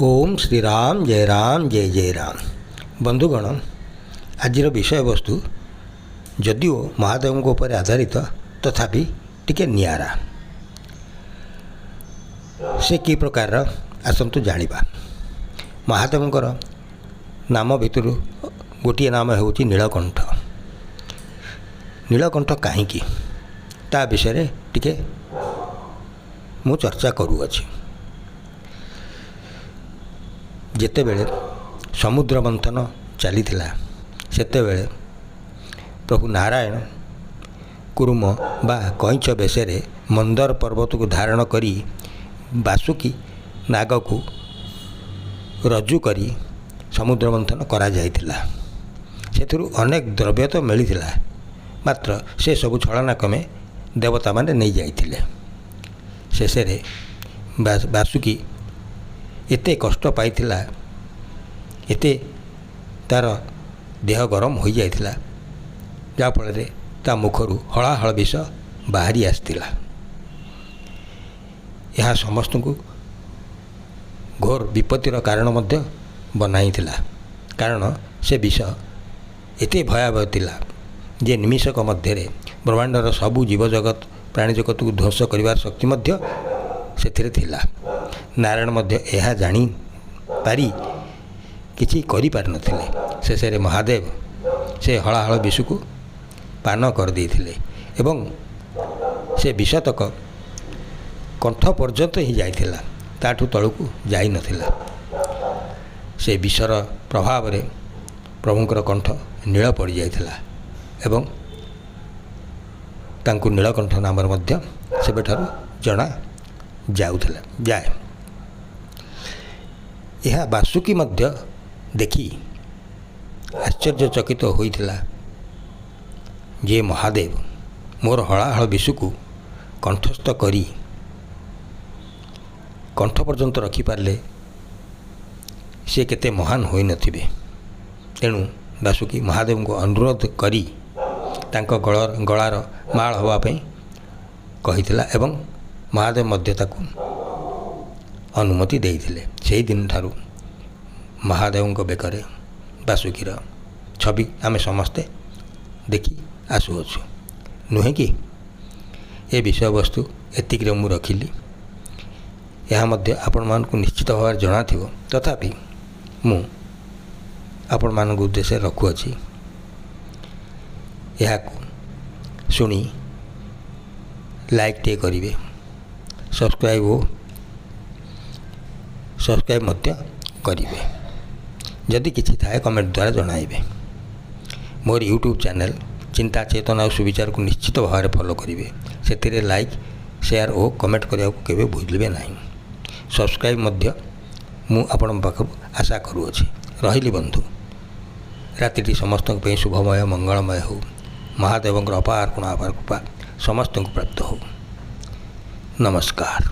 ओम श्री राम जय जय राम। बंधुगण, आज विषय वस्तु जदिओ महादेव उपर आधारित तथापि टिके नियारा। से कि प्रकार आसतु जानिबा। महादेवंकर नाम भितर गोटे नाम होउची नीलकंठ। नीलकंठ कहीं ता विषय टिके मु चर्चा करूअछि। जेतेबेले समुद्र मंथन चली सेतेबेले प्रभु नारायण कुरुम बा कईच बेशरे मंदर पर्वत को धारण करी बासुकी नाग को रज्जु करी समुद्र मंथन करा जाइथिला। सेथुरु अनेक द्रव्य तो मिलिथिला, मात्र से सबु छलना क्रमे देवता माने नहीं जाइथिले। शेषे बासुकी एते कष्ट पाइथिला, एते तार देह गरम हो जाइथिला, जा फल ता मुखरु हलाहल विष बाहरी आसतिला। यह समस्त को घोर विपत्तिर कारण मध्य बनाइथिला। कारण से विष एते भयावह थिला जे निमिषक मध्य ब्रह्मांडर सबु जीव जगत प्राणी जगत को ध्वंस करिवार शक्ति मध्य सेथिरे थिला। नारायण मध्य यह जानी पारी किछि करि पार नथिले। शेषे महादेव से हलाहल विष को पान कर देथिले एवं से विषतक कंठ पर्यंत ही जाइथिला, ताठू तळकू जाई नथिला। से विषर प्रभाव रे प्रभुंकर कंठ नील पड़ जाइथिला एवं तांकु नीलकंठ नाम मध्य सेबेठारु जना जाउथिला जाए। यह बासुकी मध्य देखी आश्चर्यचकित होइथिला जे महादेव मोर हलाहल विषु को कंठस्थ करी कंठ पर्यंत रखिपारे से केते महान होई नथिबे। तेणु बासुकी महादेव को अनुरोध करी तांको गलार माल हवापी कहिथिला एवं महादेव मध्य ताकू अनुमति देइथिले। सेही दिन ठारू महादेव बेकरे बासुकीर छवि आमे समस्ते देखी आसुअछु, नुहे कि ए विषय वस्तु एतिक मु रखिली। यह मध्य आपण मानकु निश्चित भाव जना थिबो, तथापि मु आपण मानक उद्देश्य रखुअछि। यहाकु सुनी लाइक टे करिवे, सब्सक्राइब मध्य करिवे। जदि किछि थाए कमेंट द्वारा जणाइबे। मोर यूट्यूब चैनल चिंता चेतना और सुविचार को निश्चित भाव में फॉलो करेंगे। से लाइक शेयर और कमेंट करने को केवे भूलिबे नहीं। सब्सक्राइब मध्य मु आपण पाखु आशा करूँगी। रहिली बंधु, राति समस्त शुभमय मंगलमय हो। महादेव अपार कृपा समस्त को प्राप्त हो। नमस्कार।